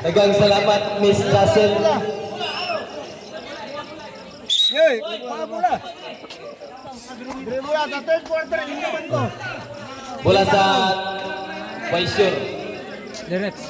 Dagang salamat, Miss Russell. Yey, bola. Bola sa third quarter, hindi naman ko. Bola sa Waisur. Direct.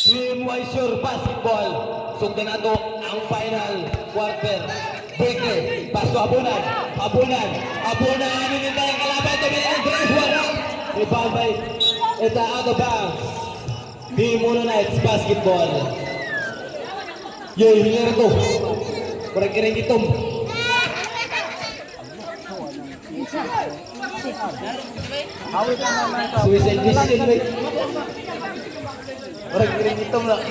Team Waisur Basketball. Sugdan nato ang final quarter. Breaker, paso abunan. Ini tayo kalaban, tumili ng dress, wala. Rebound by, it's out of bounds. Team Mono Knights Basketball. Yoy, hilir to. Kurang kiring itom. Suicide mission, wait. Kurang kiring itom lang.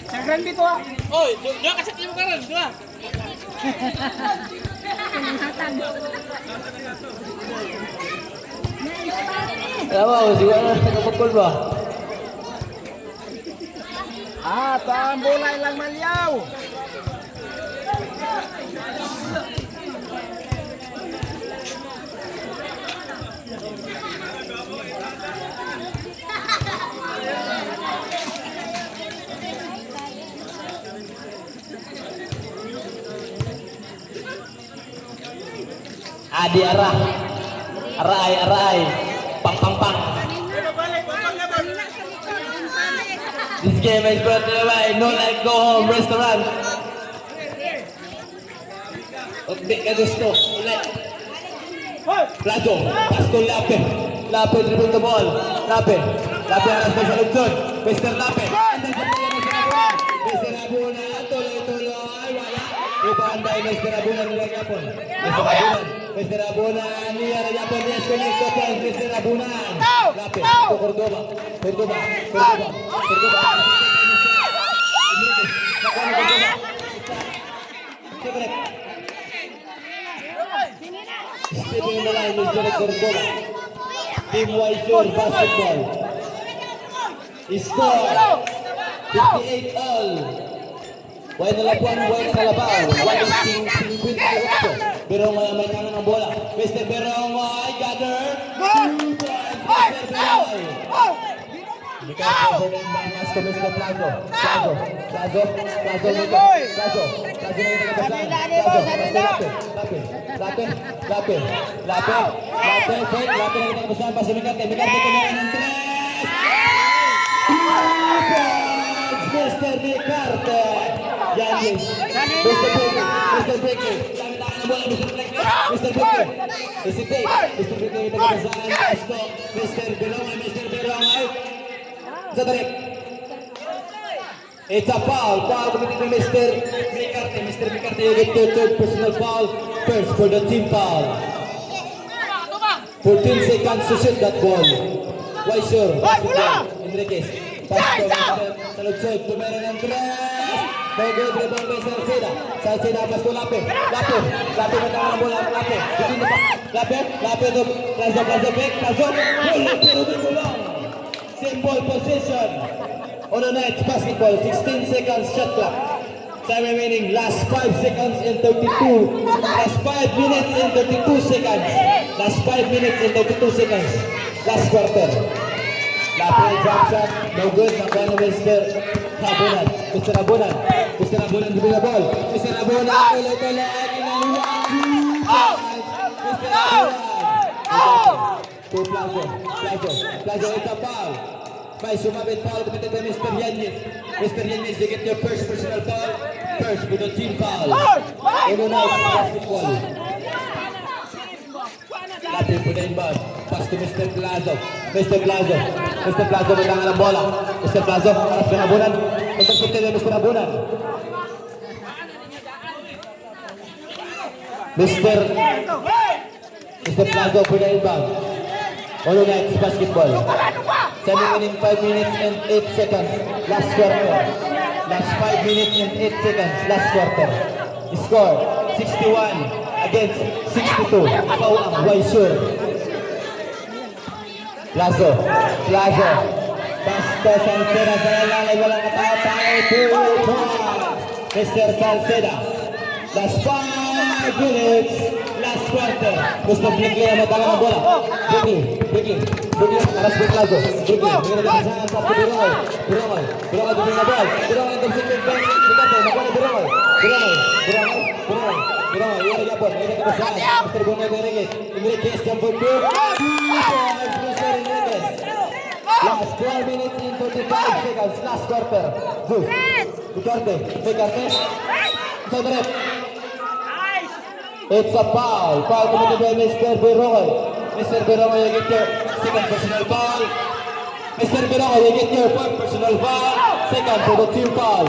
Sagran dito ah. Oy, dua ka sa team karon, dua. Wow, siguro na nakapagpul ba? Ang bola ilang malyaw. Adi arah. Arai. Pang. This game is brought to you by No Like Go Home Restaurant. Hindi ka gusto. Ulit. Plazo. Pasko Lape dribble the ball. Lape aras pa sa lungsod. Mr. Lape. Andan sa pala Mr. Abunan. Mr. Abunan. Tuloy. Wala. Rebound by Mr. Abunan. Mr. Abunan. Niya na Japon. Disconnect the point. Mr. Abunan. Lape. Cordoba. Stepping in the line, Mr. Cordoba. Team Waisur Basketball. Score 58 all. Buhay na labuan, buhay na kalabaw. Buhay na sing-sing-sing-sing. Berong may tangan ng bola. Mr. Berong ay gather. 2 points, Mr. Berong. Because for the inbound to Mr. Plazo Mr. Ricarte. Yanis. Mr. Breaker. Mr. Breaker. Mr. Berong. It's a foul committed by Mr. Ricarte. Mr. Ricarte, you get your third personal foul. First for the team foul. 14 seconds to shoot that ball. Waisur, Enriquez. Pass to Lutsod, tumera ng tres. May good rebound by Salceda, pass to Lape matang ng bola, Lape to Plazo back, pero di mo lang. Simple position. On the Knights Basketball, 16 seconds shot clock. Time remaining, last 5 seconds and 32. Last 5 minutes and 32 seconds. Last 5 minutes and 32 seconds. Last quarter. Lape jump shot, no good. Nakuha na Mr. Abunan. Mr. Abunan with the ball. Mr. Abunan, tuloy. Mr. Abunan. To Plazo, it's a foul. By sumabit foul committed by Mr. Yanis. Mr. Yanis, you get your first personal foul. First with the team foul. Uno Knights Basketball. Latin for the inbound. Pass to Mr. Plazo. Mr. Plazo bilangan ng bola. Mr. Plazo, harap ng Abunan. Intercepted by Mr. Abunan. Mr. Plazo for the inbound. Uno Knights Basketball. Time in 5 minutes and 8 seconds. Last quarter. Last 5 minutes and 8 seconds. Last quarter. Score 61 against 62. Pau ang Waisur. Plazo. Pasto Salceda sa lalaki, walang katapay. 2 points. Mr. Salceda. Last 5 minutes. Last quarter. Mr. Blakely ang matala ng bola. Blakely. Aras po Plazo. Blakely. May nagkasahan sa Biroy. Biroy doon na ball. Biroy ang dumsikip. Sigate. Nakuha ni Biroy. Iyan yapon. Iyan nagkasahan. Mr. Bungay Enriquez. Jump for 2 points. Mr. Enriquez. Last 12 minutes and 35 seconds. Last quarter. Zeus. Duterte. Sa direct. It's a foul. Foul committed by Mr. Biroy. Mr. Biroy, you get your second personal foul. Mr. Biroy, you get your fourth personal foul. Second for the team foul.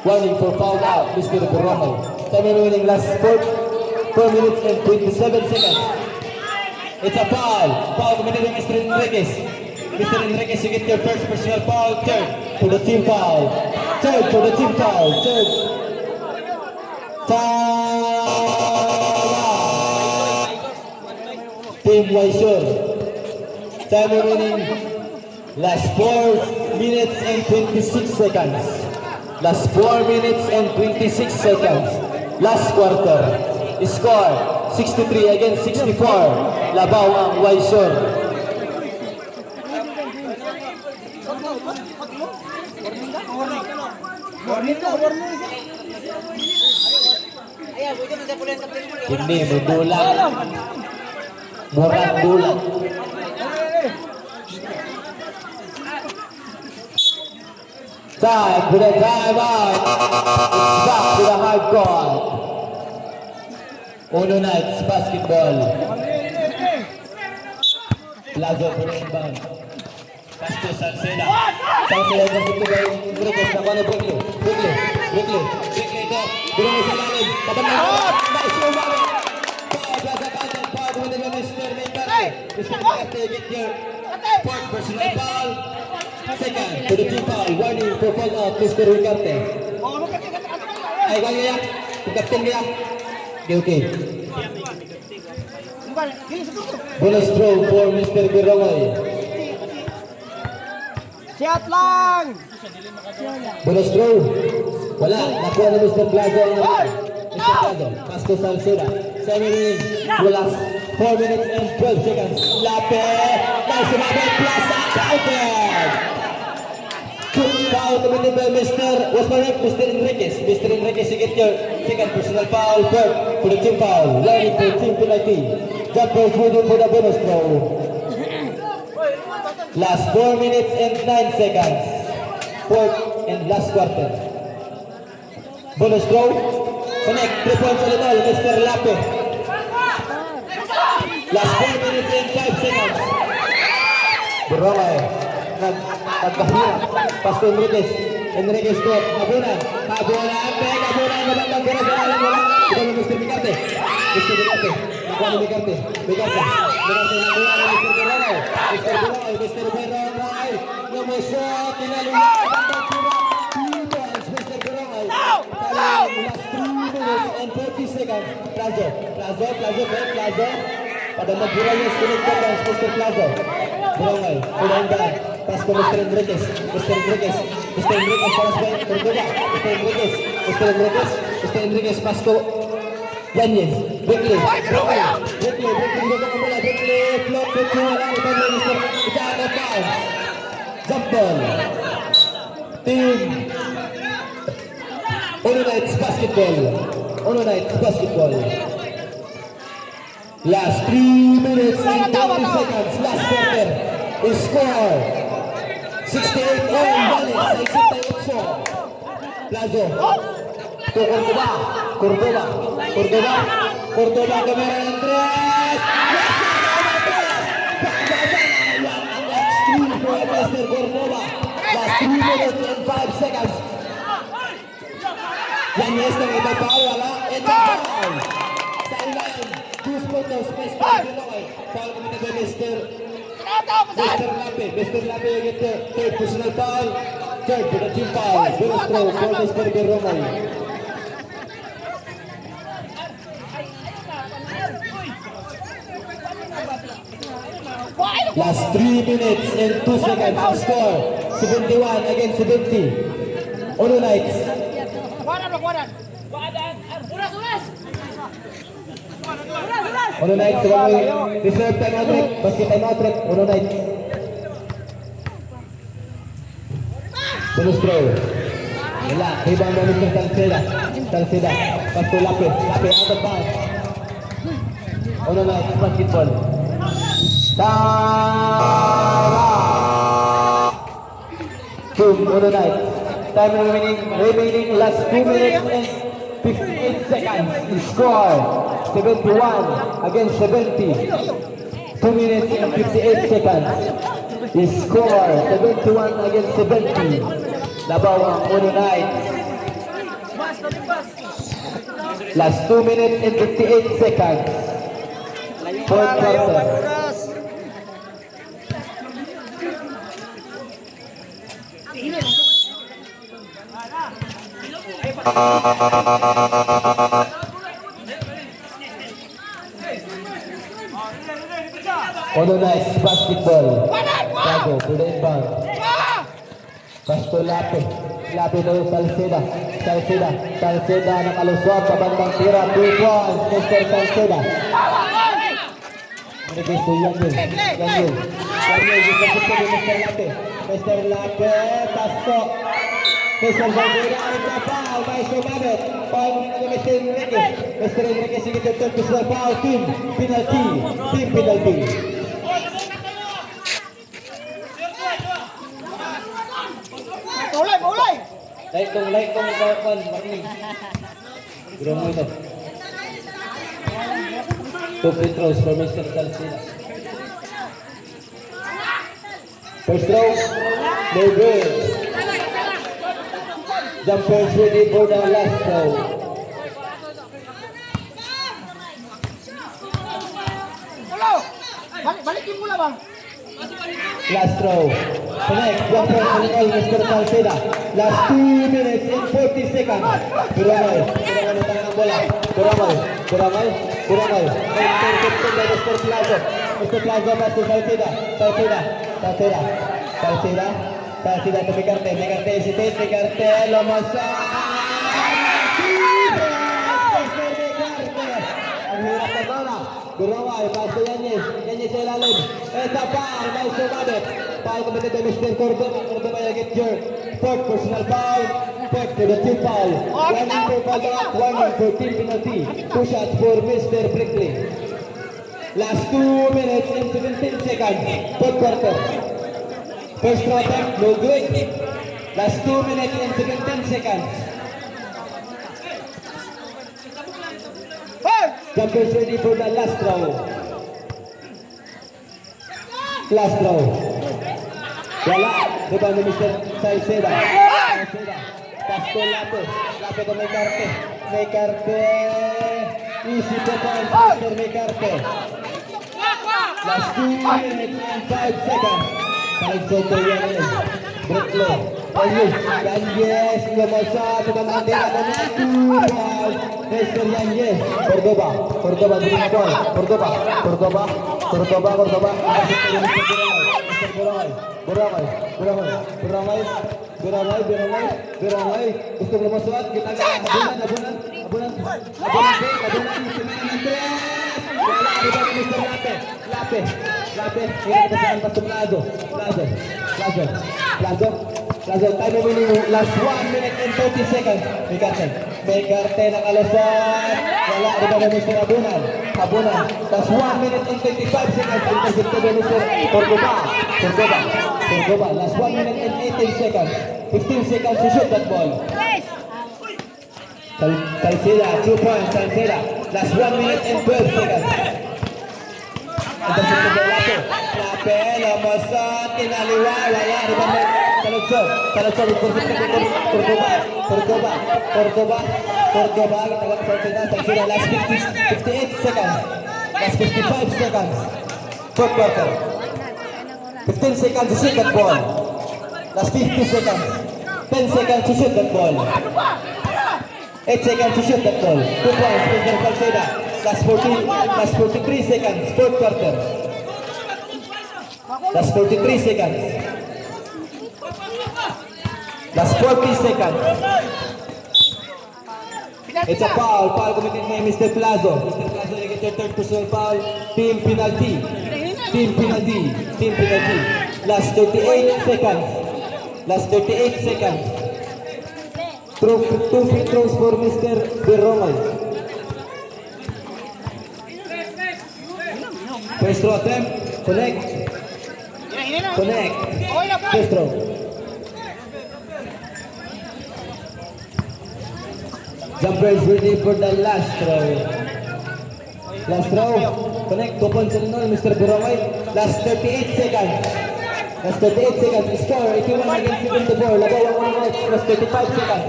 Warning for foul out, Mr. Biroy. Time remaining last 4 minutes and 27 seconds. It's a foul. Foul committed by Mr. Enriquez. Mr. Enriquez, you get your first personal foul. Third for the team foul. Third. Team Waisur. Time remaining last 4 minutes and 26 seconds. Last 4 minutes and 26 seconds. Last quarter. Score 63 against 64. Labaw ang Waisur. Hindi, budulang. Murang dulang. Time for the time out. It's back to the hard court. Uno Knights basketball. Plazo for the inbound. Pasto Salceda. Salceda ng Situbay. Enriquez na kone Brooklyn. Ito. Durong sa lalim. Patamang nice umami. Plaza Canton. Foul with the Mr. Mccarthy. Mr. Mccarthy, get your fourth personal foul. Second for the team foul. Warning for foul out, Mr. Mccarthy. Ay, kaya. Kapten kaya. Okay. Bonus throw for Mr. Biroy. Siat lang! Bonus throw. Wala. Nakuha ni Mr. Plazo. Mr. Plazo. Pasto Salceda. 7 minutes. Wala. 4 minutes and 12 seconds. Lapit. Nice umabot. Plaza. Counted. Foul committed by Mr. Enriquez. Mr. Enriquez, you get your second personal foul. Third for the team foul. Learning for team penalty. Jumpers waiting for the bonus throw. Last 4 minutes and 9 seconds. Fourth and last quarter. Bonus throw. Connect. 3 points all in all. Mr. Lape. Last 4 minutes and 5 seconds. Biroy. Nagkahira. Pasto Enriquez. Enriquez ko. Kabunan. Nabandang pera sa alam mo lang. Ito na Mr. Mccarthy. Nakuha ni Mccarthy. Nakuha ni Mr. Biroy. Mr. Biroy. Lumusot. Tinalungan. Nabandang pera. 2 points. Mr. Biroy. Last 3 minutes and 40 seconds. Plazo. Pada mag-giray yung skinning defense, Mr. Plazo. Biroy. Kulang ba? Pass ko Mr. Enriquez. Mr. Enriquez. Pass ko Cordova. Mr. Enriquez. Pass ko Yanez. Brickley. Flop for 2. Mr. Ichaka Pass. Jump ball. Team Uno Knights basketball. Last 3 minutes and 20 seconds. Last quarter. Score 68 all Valis. 68. Plazo. To Cordova. Kamera ng tres. Extreme for Mr. Cordova. Last 3 minutes and 5 seconds. Yanez ng iba pa. Wala. It's a foul. Sideline. 2 spotters. Mr. Biroy. Foul committed by Mr. Lape, you get the third personal foul. Third for the team foul. Bonus throw for Mr. Biroy. Last 3 minutes and 2 seconds. Score 71 against 70. Uno Knights. Uno Knights. Reserve time out break. Basket time out break. Uno Knights. Tulustro. Wala. Rebound na Mr. Salceda. Salceda. Pass to Lape. Lape out of bounds. Uno Knights basketball. Tara! Boom, Uno Knights. Time remaining last 2 minutes and 58 seconds. Score 71 against 70. 2 minutes and 58 seconds. Score 71 against 70. Labaw ang Uno Knights. Last 2 minutes and 58 seconds. Fourth quarter. Uno Knights basketball. Tago to the inbound. Pass to Lape. Lape to Salceda. Salceda. Salceda nakaluswag sa bandang tira. 2 points. Mr. Salceda. Menigay to Yangil. Yangil. Yangil. Gusto ko Mr. Lape. Mr. Lape. Pasto. Mr. Salceda. Ang kapaw. May sumabit. Foul na Mr. Enriquez. Mr. Enriquez sige to personal foul. Team penalty. Team penalty. Mulai. Like kong kawan Marnie. Gurong mo ito. 2 free throws for Mr. Salceda. First throw, no good. Jumpers ready for the last throw. Balikin mula bang. Last throw. Connect, jumper on all Mr. Salceda. Last 2 minutes and 40 seconds. Kurangal ang tangan ng bola. Kurangal. Intercepted by Mr. Plazo. Mr. Plazo pass to Salceda. Salceda to Mecarte. Mecarte hesitate. Mecarte Lomosa. Ang hirap na bola. Kurangal, pass to Yanez. Yanez sa ilalim. Esa foul, may sumabit. Foul committed by Mr. Cordoba. Cordoba will get your fourth personal foul. Fourth for the team foul. Warning for foul out. Warning for team penalty. 2 shots for Mr. Brickley. Last 2 minutes and 17 seconds. Fourth quarter. First throw attempt, no good. Last 2 minutes and 17 seconds. Jumpers ready for the last throw. Last throw. Wala. Rebound ni Mr. Salceda. Pass to Lape. Lape to Mecarte. Easy to find Mr. Mecarte. Last 2 minutes and 5 seconds. Salceda to Yanez. Brickley. Yanez. Lomosa. Tumandang tira na na. 2 fouls. Mr. Yanez. Cordoba. Bring the ball. Cordoba. Buramay. Gusto mo masuot? Kita ka. Abunan. Wala, Mr. Lape. Hindi ka saan pas to Plazo. Time remaining. Last 1 minute and 30 seconds. Mecarte nakalusot. Wala, riba na Mr. Abunan. Last 1 minute and 25 seconds. Intercepted by Mr. Cordoba. Last 1 minute and 18 seconds. 15 seconds to shoot that ball. Salceda, 2 points. Salceda. Last 1 minute and 12 seconds. Intercepted by Lape. Lomosot. Tinaliwa. Wala, riba na. Talugsog. Cordoba. Salceda. Last 58 seconds. Last 55 seconds. Fourth quarter. 15 seconds to shoot that ball. Last 50 seconds. 10 seconds to shoot that ball. 8 seconds to shoot that ball. 2 points, Mr. Salceda. Last 43 seconds. Fourth quarter. Last 43 seconds. Last 40 seconds. It's a foul. Foul committed by Mr. Plazo. Mr. Plazo, you get your third personal foul. Team penalty. Team penalty. Team penalty. Last 38 seconds. Last 38 seconds. Two free throws for Mr. Biromay. First throw attempt. Connect. Connect. First throw. Jumpers ready for the last throw. Last throw. Connect. 2 points and all, Mr. Biromay. Last 38 seconds. Last 38 seconds. Score 81 against 74. Labaw ang mga notes. Last 35 seconds.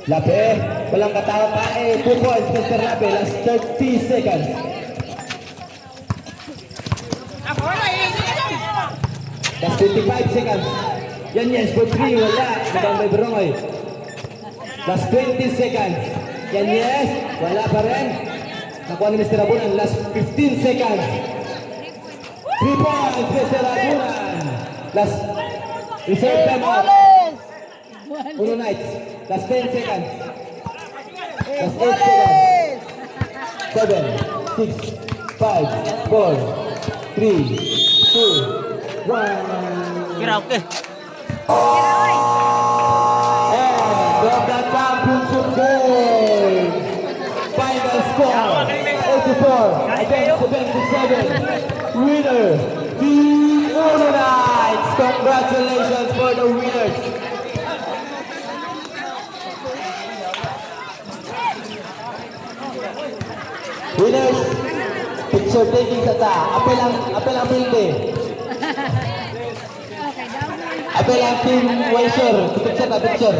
Lape. Walang katawa pa. 2 points, Mr. Lape. Last 30 seconds. Last 25 seconds. Yan yes, for 3. Wala. Nabang by Biromay. Last 20 seconds. Yan yes. Wala pa rin. Nakuha ni Mr. Abunan. Last 15 seconds. 3 points, Mr. Abunan. Last reserve time out. Uno Knights. Last 10 seconds. Last 8 seconds. 7, 6, 5, 4, 3, 2, 1. Karaoke. From the championship game, final score 84 against 77. Winner, Team Uno Knights. Congratulations for the winners. Winners, picture taking sa ta. Apel ang pilde. Apel ang team Weiser. Picture na, picture.